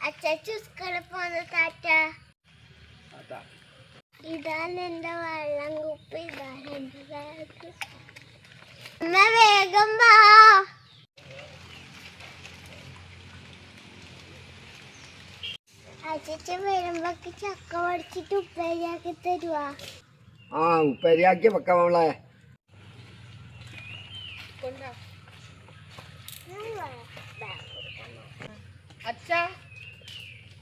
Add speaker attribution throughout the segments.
Speaker 1: അച്ചു സ്കൂളിൽ പോകുന്ന താറ്റ. ഇതാണ് എന്റെ വെള്ളം കുപ്പി, ഇതാണ് എന്റെ ബാഗ്. അമ്മ വേഗം വാ. അച്ഛൻ വരുമ്പോക്ക് ചക്ക പൊടിച്ചിട്ട് ഉപ്പേരിയാക്കി തരുവാ.
Speaker 2: ഉപ്പേരിയാക്കി വെക്കാം മോളെ.
Speaker 3: അച്ഛാ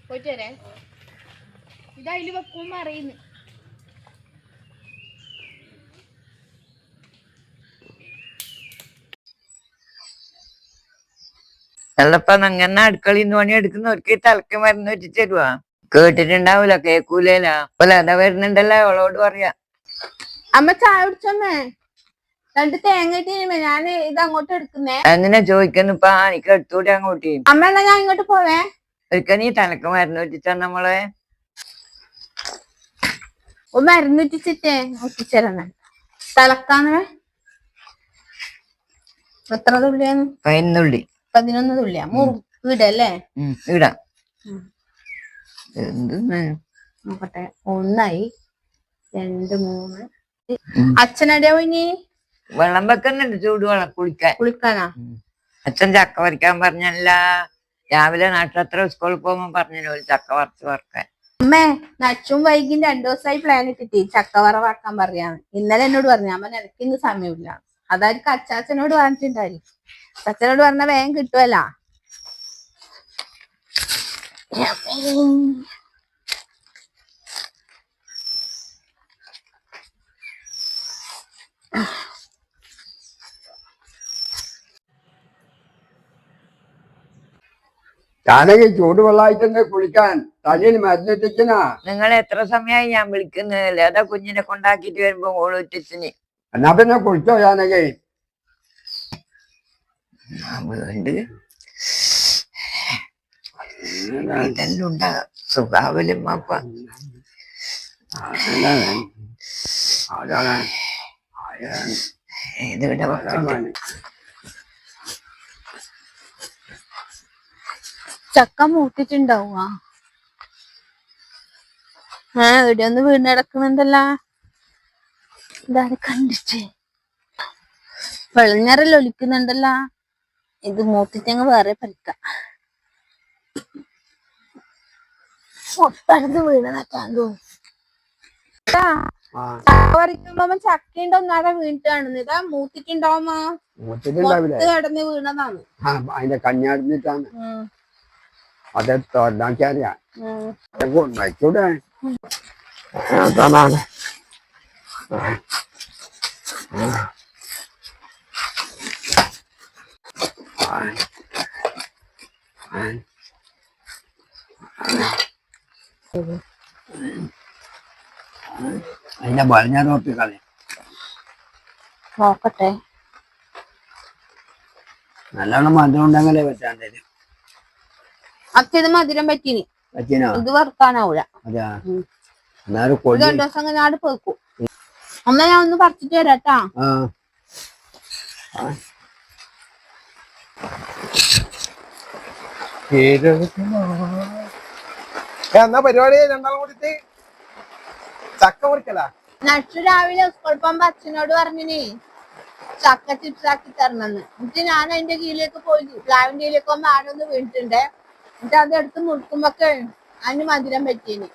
Speaker 3: പോയിട്ട് വരേ. ഇതതില് വെക്കും അറിയുന്നു.
Speaker 4: എല്ലപ്പ അങ്ങനെ അടുക്കളയിന്ന് പണി എടുക്കുന്നവർക്ക് തലക്ക് മരുന്ന് വെച്ച് തരുവാ. കേട്ടിട്ടുണ്ടാവൂല, കേക്കൂല. അപ്പൊ ലത വരുന്നുണ്ടല്ലോ, അവളോട് പറയാ.
Speaker 3: അമ്മ ചായ കുടിച്ചമ്മേ, 2 തേങ്ങ ഇട്ടിരുമേ, ഞാൻ ഇത് അങ്ങോട്ട് എടുക്കുന്നേ.
Speaker 4: എന്തിനാ ചോദിക്കുന്നു ഇപ്പൊ? എനിക്ക് എടുത്തൂടെ അങ്ങോട്ട്?
Speaker 3: അമ്മ എന്നാ ഞാൻ ഇങ്ങോട്ട് പോവേ.
Speaker 4: ഒരിക്കൽ നീ തലക്ക് മരുന്ന് വെച്ചിട്ടാ നമ്മളെ
Speaker 3: മരുന്ന് വെച്ചിട്ടേ ഒറ്റിച്ചേരാ തലക്കാന്ന്. എത്ര തുള്ളിയാണ്?
Speaker 4: 11 തുള്ളി.
Speaker 3: 11 തുള്ളിയാ? ഇടല്ലേ?
Speaker 4: ഇടാം. എന്തെന്ന്
Speaker 3: നോക്കട്ടെ. 1 2 3. അച്ഛനടിയാ പോയിനി?
Speaker 4: വെള്ളം വെക്കുന്നുണ്ട്, ചൂടുവെള്ളം
Speaker 3: കുളിക്കാനാ?
Speaker 4: അച്ഛൻ ചക്ക പറിക്കാൻ പറഞ്ഞല്ല. രാവിലെ നാട്ടിലത്ര സ്കൂളിൽ പോകുമ്പോ പറഞ്ഞല്ലോ ഒരു ചക്ക പറിച്ച് വറക്കാൻ.
Speaker 3: അമ്മേ, നച്ചും വൈകി 2 ദിവസമായി പ്ലാൻ ഇട്ടിട്ട് ചക്ക വറവാക്കാൻ പറയാന്ന്. ഇന്നലെ എന്നോട് പറഞ്ഞു. അമ്മ എനിക്ക് ഇന്ന് സമയമില്ല. അതായിരിക്കും അച്ചാച്ചനോട് പറഞ്ഞിട്ടുണ്ടായി. അച്ഛനോട് പറഞ്ഞ വേഗം കിട്ടുമല്ല.
Speaker 2: ഞാനൊക്കെ ചൂടുവെള്ളമായിട്ടെന്നെ കുളിക്കാൻ തലയിൽ മരുന്നിട്ടിക്കനാ.
Speaker 4: നിങ്ങൾ എത്ര സമയമായി ഞാൻ വിളിക്കുന്നത്? ലത കുഞ്ഞിനെ കൊണ്ടാക്കിട്ട് വരുമ്പോ ഓളൊറ്റിച്ചിന്.
Speaker 2: എന്നാ പിന്നെ കുളിച്ചോ? ഞാനൊക്കെ
Speaker 4: ഇതെല്ലാം ഉണ്ടാകാം സുഖാവലും അപ്പ. ഇതിവിടെ
Speaker 3: ചക്ക മൂത്തിട്ടുണ്ടാവുക. ഇവിടെ ഒന്ന് വീണ് കിടക്കുന്നുണ്ടല്ല. ഇതാണ് കണ്ടിട്ട് വെള്ളഞ്ഞറല്ല ഒലിക്കുന്നുണ്ടല്ല. ഇത് മൂത്തിട്ടങ്ങ് വേറെ പറിക്കാം. ഒട്ടടുത്ത് വീണതാക്കാൻ തോന്നുന്നു. ചക്ക പറിക്കുമ്പോ ചക്ക ഉണ്ടോ ഒന്നാടെ വീണിട്ട് കാണുന്നത്. ഇതാ മൂത്തിട്ടുണ്ടാവുമ്പോ കിടന്ന് വീണതാണ്.
Speaker 2: അതിന്റെ കഞ്ഞാടിഞ്ഞിട്ടാണ്. അതെ തോന്നാക്കിയാ വയ്ക്കൂടെ? അതാണ് അതിന്റെ വളഞ്ഞ നോക്കി കളി
Speaker 3: നോക്കട്ടെ.
Speaker 2: നല്ലോണം മധുരം ഉണ്ടെങ്കിലേ പറ്റാണ്ടേരും.
Speaker 3: അച്ഛ ഇത് മധുരം പറ്റീനി.
Speaker 2: പറ്റീനോ?
Speaker 3: ഇത് വറുക്കാനാവൂല.
Speaker 2: അതാ എന്നാലും
Speaker 3: 2 ദിവസം അങ്ങനെ ആട് പോയിക്കും. അമ്മ ഞാൻ ഒന്ന് പറിച്ചിട്ട് വരാട്ടാ.
Speaker 5: എന്നാ പരിപാടി? 2 കൂടിട്ട് ചക്ക പൊറിക്കല.
Speaker 3: നട്ടു രാവിലെ സ്കൂൾ പോകുമ്പോ അച്ഛനോട് പറഞ്ഞിനി ചക്ക ചിപ്സ് ആക്കി തരണമെന്ന്. എന്നിട്ട് ഞാൻ അതിന്റെ കീഴിലേക്ക് പോയി. പ്ലാവിന്റെ കീഴിലേക്ക് പോകുമ്പോ ആടൊന്ന് വീണിട്ടുണ്ടേ. എന്നിട്ട് അതെടുത്ത് മുറുക്കുമ്പൊക്കെ അതിന് മധുരം പറ്റീനി.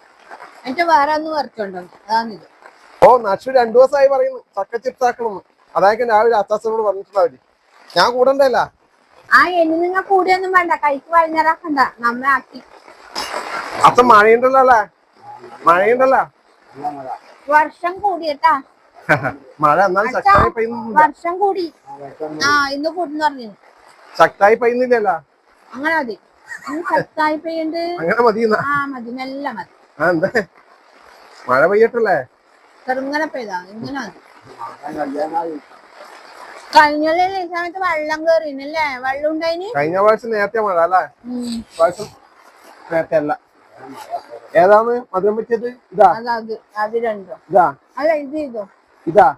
Speaker 3: എന്നിട്ട് വേറെ ഒന്ന് പറിച്ചോണ്ടോ. അതാണിത്.
Speaker 5: ഓ നഷു 2 ദിവസമായി പറയുന്നു ചക്ക ചിപ്സ് ആക്കണമെന്ന്. അതായിരിക്കും രാവിലെ അച്ചാച്ചനോട് പറഞ്ഞിട്ടുണ്ടാവില്ല. ഞാൻ കൂടണ്ടല്ല.
Speaker 3: ഇനി നിങ്ങൾ കൂടിയൊന്നും വേണ്ട. കൈക്ക് വൈകുന്നേരമാക്കണ്ട. നമ്മെ ആക്കി.
Speaker 5: അച്ഛൻ മഴയുണ്ടല്ലോ അല്ലേ? മഴയുണ്ടല്ലോ.
Speaker 3: വർഷം കൂടിയട്ടാ.
Speaker 5: മഴ എന്നാലും ശക്തമായി പെയ്യുന്നില്ല.
Speaker 3: വർഷം കൂടി. ഇന്ന് കൂടെന്ന് പറഞ്ഞു.
Speaker 5: ശക്തമായി പെയ്യുന്നില്ലല്ലോ.
Speaker 3: അങ്ങനെ മതി. ശക്തമായി പെയ്യണ്ട്.
Speaker 5: അങ്ങനെ മതി.
Speaker 3: മതി, മെല്ലെ മതി.
Speaker 5: എന്താ മഴ പെയ്യട്ടല്ലേ?
Speaker 3: ചെറുങ്ങനെ പെയ്താ ഇങ്ങനെ മതി. കഴിഞ്ഞ സമയത്ത് വെള്ളം കേറിനല്ലേ? വെള്ളം ഉണ്ടായിന്.
Speaker 5: കഴിഞ്ഞ പ്രാവശ്യം നേരത്തെ മഴ അല്ലേ? പ്രാവശ്യം നേരത്തെ അല്ല. ഏതാണ് മധുരം പറ്റിയത്? ഇതാ
Speaker 3: അത് രണ്ടോ?
Speaker 5: ഇതാ
Speaker 3: അല്ല ഇത് ഇതോ?
Speaker 5: ഇതാ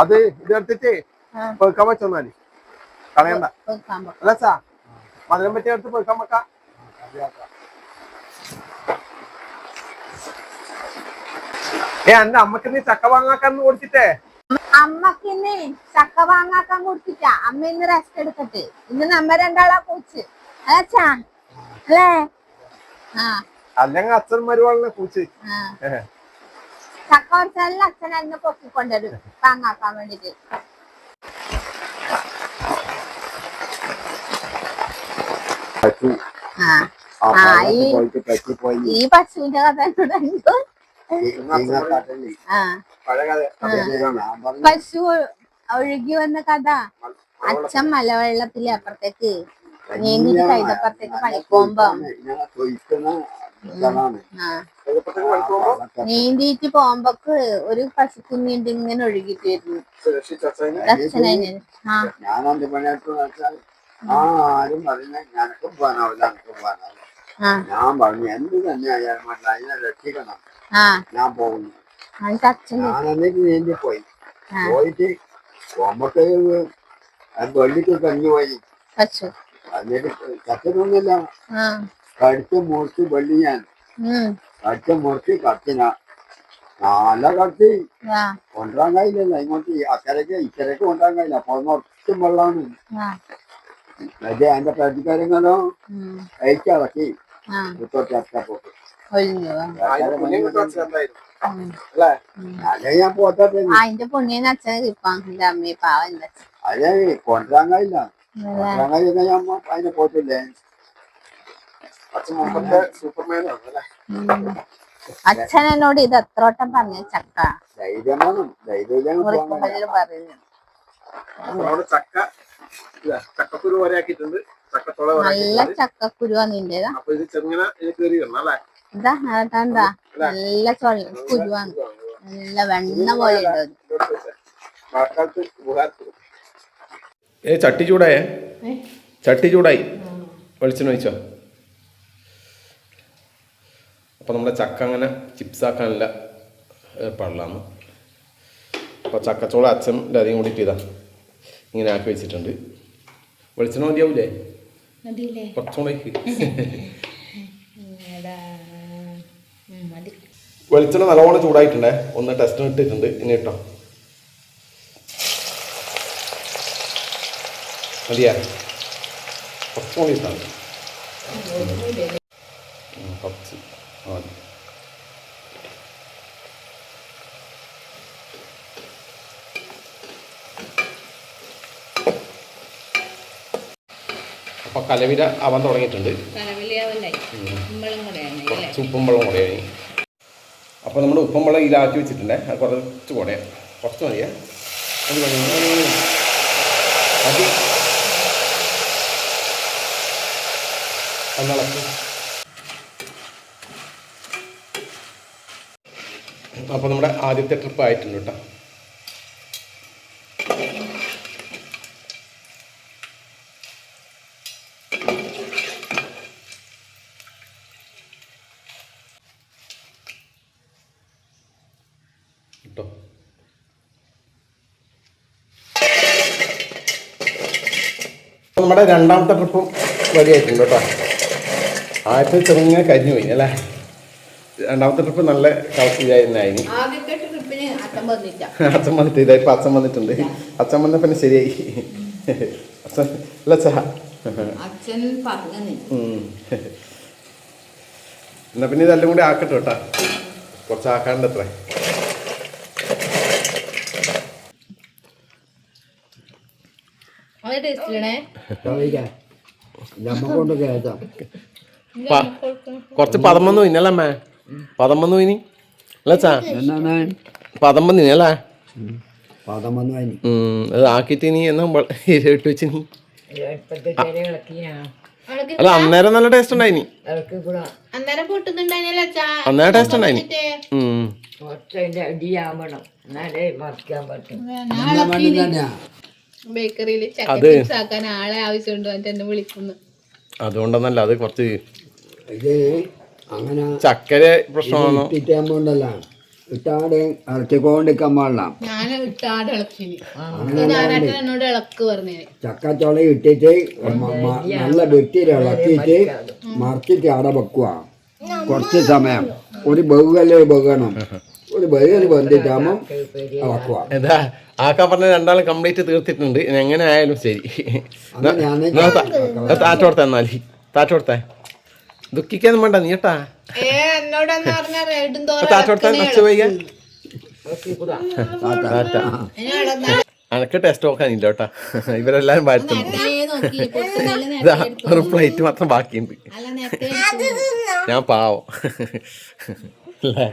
Speaker 5: അത് ഇതെടുത്തിട്ട് വെക്കാൻ പറ്റുന്നാല് കളയണ്ട. അല്ല സാ മധുരം പറ്റിയ അടുത്ത് പോയിക്കാൻ വെക്കാം. എന്റെ അമ്മക്ക് നീ ചക്ക വാങ്ങാക്കാന്ന് കൊടുത്തിട്ടേ.
Speaker 3: അമ്മക്ക് ഇന്ന് ചക്ക വാങ്ങാക്കാൻ കൊടുത്തിട്ടാ. അമ്മ ഇന്ന് റെസ്റ്റ് എടുത്തിട്ട് ഇന്ന് നമ്മ രണ്ടാളാ കൂച്ച് അച്ഛാ അല്ലേ? ആ
Speaker 5: അല്ലെങ്കിൽ അച്ഛൻ മരുവാളിനെ കൂച്ച്.
Speaker 3: ചക്ക കുറച്ചെല്ലാം അച്ഛൻ എന്നെ പൊക്കിക്കൊണ്ടുവരും വാങ്ങാക്കാൻ വേണ്ടിട്ട്. ഈ പശുവിന്റെ കഥ പശു ഒഴുകി വന്ന കഥ. അച്ഛൻ മലവെള്ളത്തില് അപ്പുറത്തേക്ക് നീന്തിട്ട് കൈതപ്പുറത്തേക്ക് പണിക്കുമ്പോ നീന്തിട്ട് പോകുമ്പോക്ക് ഒരു പശുക്കുഞ്ഞിണ്ട് ഇങ്ങനെ ഒഴുകിട്ട് വരുന്നു.
Speaker 2: ആരും പറഞ്ഞ ഞനക്കും പോകാനാവില്ല, എനിക്കും പോകാനാവില്ല. ഞാൻ പറഞ്ഞു എന്ത് തന്നെ ആയാലും അതിനെ രക്ഷിക്കണം, ഞാൻ പോകുന്നു. ഞാൻ എന്നിട്ട് നീന്തി പോയിട്ട് പോകുമ്പോഴേ വെള്ളിക്ക് കഞ്ഞി പോയി. എന്നിട്ട് ചത്തൊന്നുമില്ല, കടിച്ച് മുറിച്ച് വെള്ളി ഞാൻ കടിച്ച് മുറിച്ച് കത്തിന നല്ല കത്തി കൊണ്ടുവരാൻ കഴിയില്ലല്ലോ. ഇങ്ങോട്ട് അക്കരക്ക് ഇക്കരക്ക് കൊണ്ടുവരാൻ കഴിയില്ല. അപ്പൊ ഒട്ടും വെള്ളമാണ്. അതെ എന്റെ പ്രതികാരങ്ങളോ കഴിച്ചിളക്കി പോട്ട് അതെ ഞാൻ പോട്ടെ.
Speaker 3: അതിന്റെ പുണ്യന് അച്ഛനെ കിപ്പാൻ അമ്മ പാവ
Speaker 2: അതെ കൊണ്ടുവരാൻ കഴിയില്ല. കൊണ്ടുവരാൻ കഴിയുന്ന ഞാൻ അതിനെ പോട്ടില്ലേ.
Speaker 3: അച്ഛൻ എന്നോട് ഇത് എത്രോട്ടം പറഞ്ഞ ചക്ക
Speaker 2: ധൈര്യം വേണം. ധൈര്യം
Speaker 3: പറഞ്ഞു.
Speaker 5: ചക്ക ചക്കക്കുരു വരെയാക്കിയിട്ടുണ്ട്.
Speaker 3: നല്ല ചക്കക്കുരുവാ നിന്റേതാ.
Speaker 5: അപ്പൊ ഇത് ചെറുങ്ങനെ കയറി വരണം അല്ലേ?
Speaker 3: ഇതാ എന്താ നല്ല കുരുവാണ്, നല്ല വെണ്ണ പോലെ ഉണ്ട്.
Speaker 5: ചട്ടി ചൂടായേ? ചട്ടി ചൂടായി. വെളിച്ചെണ്ണ ഒഴിച്ചോ? അപ്പൊ നമ്മുടെ ചക്ക അങ്ങനെ ചിപ്സ് ആക്കാനുള്ള ഏർപ്പാടിലാണ്. അപ്പൊ ചക്കച്ചോള അച്ഛൻ്റെ അധികം കൂടിയിട്ട് ഇതാ ഇങ്ങനെ ആക്കി വെച്ചിട്ടുണ്ട്. വെളിച്ചെണ്ണ മതിയാവൂലേ? കുറച്ചുകൂടെ വെളിച്ചെണ്ണ നല്ലോണം ചൂടായിട്ടുണ്ടേ. ഒന്ന് ടെസ്റ്റിന് ഇട്ടിട്ടുണ്ട്. ഇനി ഇട്ടോ മതിയാ? കുറച്ചുകൂടി ഇട്ടാണ് കുറച്ച് മതി. അപ്പൊ കലവില ആവാൻ തുടങ്ങിയിട്ടുണ്ട്. കുറച്ച് ഉപ്പും വെള്ളം കൂടെയായി. അപ്പോൾ നമ്മൾ ഉപ്പും വെള്ളം ഇതിലാക്കി വെച്ചിട്ടുണ്ടേ. അത് കുറച്ച് കൂടെ കുറച്ച് മതിയേ. അത് മതി. അപ്പോൾ നമ്മുടെ ആദ്യത്തെ ട്രിപ്പ് ആയിട്ടുണ്ട് കേട്ടോ. കേട്ടോ നമ്മുടെ രണ്ടാമത്തെ ട്രിപ്പും റെഡി ആയിട്ടുണ്ട് കേട്ടോ. ആദ്യത്തെ ചെറുങ്ങനെ കരിഞ്ഞു പോയി അല്ലേ? രണ്ടാമത്തെ ട്രിപ്പ് നല്ല കളത്തിലായിരുന്നു. അച്ഛൻ വന്നിട്ട് ഇതായിപ്പോൾ അച്ഛൻ വന്നിട്ടുണ്ട്. അച്ഛൻ വന്ന പിന്നെ ശരിയായി. അച്ഛൻ അല്ല എന്നാ പിന്നെ ഇതെല്ലാം കൂടി ആക്കട്ടെ കേട്ടോ. കുറച്ച് ആക്കാണ്ട് അത്ര. കുറച്ച് പദം വന്നു ഇന്നല്ലേ അമ്മേ? പദം വന്നു ഇനി അല്ല ചാ പദം വന്നിനല്ലേ? അത് ആക്കിട്ട് ഇനി എന്നാ ഇട്ട് വെച്ച് നീ അല്ല അന്നേരം നല്ല ടേസ്റ്റ് ഉണ്ടായിനി. അന്നേരം ടേസ്റ്റ് ഉണ്ടായിനി.
Speaker 3: ബേക്കറിയിൽ ആളെ ആവശ്യമുണ്ട് എന്നെ വിളിക്കുന്നു.
Speaker 5: അതുകൊണ്ടൊന്നല്ല, അത് കുറച്ച്
Speaker 2: അങ്ങനെ
Speaker 5: ചക്കര പ്രശ്നമാണോ?
Speaker 2: ഇട്ടാടെ ഇറക്കിക്കൊണ്ടിരിക്കാൻ പാടില്ല.
Speaker 3: ഞാൻ ഇട്ടാട് ഇളക്കിന്
Speaker 2: അങ്ങനെ
Speaker 3: ഞാനായിട്ട് എന്നോട് ഇളക്ക് പറഞ്ഞേന്.
Speaker 2: ചക്കച്ചോള ഇട്ടിട്ട് നല്ല വൃത്തിയിൽ ഇളക്കിയിട്ട് മറിച്ചിട്ട് അവിടെ വെക്കുക. കുറച്ച് സമയം ഒരു ബഹുകല്ല് ബഹണം ഒരു ബഹുകല്ല് വന്നിട്ടാകുമ്പം ഇളക്കുക.
Speaker 5: എന്താ ആക്കാൻ പറഞ്ഞ രണ്ടാളും കംപ്ലീറ്റ് തീർത്തിട്ടുണ്ട്. ഇനി എങ്ങനെ ആയാലും ശരി. താറ്റോടത്തെ എന്നാല് താറ്റോടത്തെ ദുഃഖിക്കാനും വേണ്ട നീ കേട്ടാ.
Speaker 3: എന്നോടെന്ന് പറഞ്ഞ റേഡും
Speaker 5: താറ്റോടത്തെ നച്ചു പോയി അനക്ക് ടെസ്റ്റ് നോക്കാനില്ല കേട്ടാ. ഇവരെല്ലാരും വാഴ്ത്തുന്നു. ഒരു പ്ലേറ്റ് മാത്രം ബാക്കിയുണ്ട്. ഞാൻ പാവം അല്ലേ.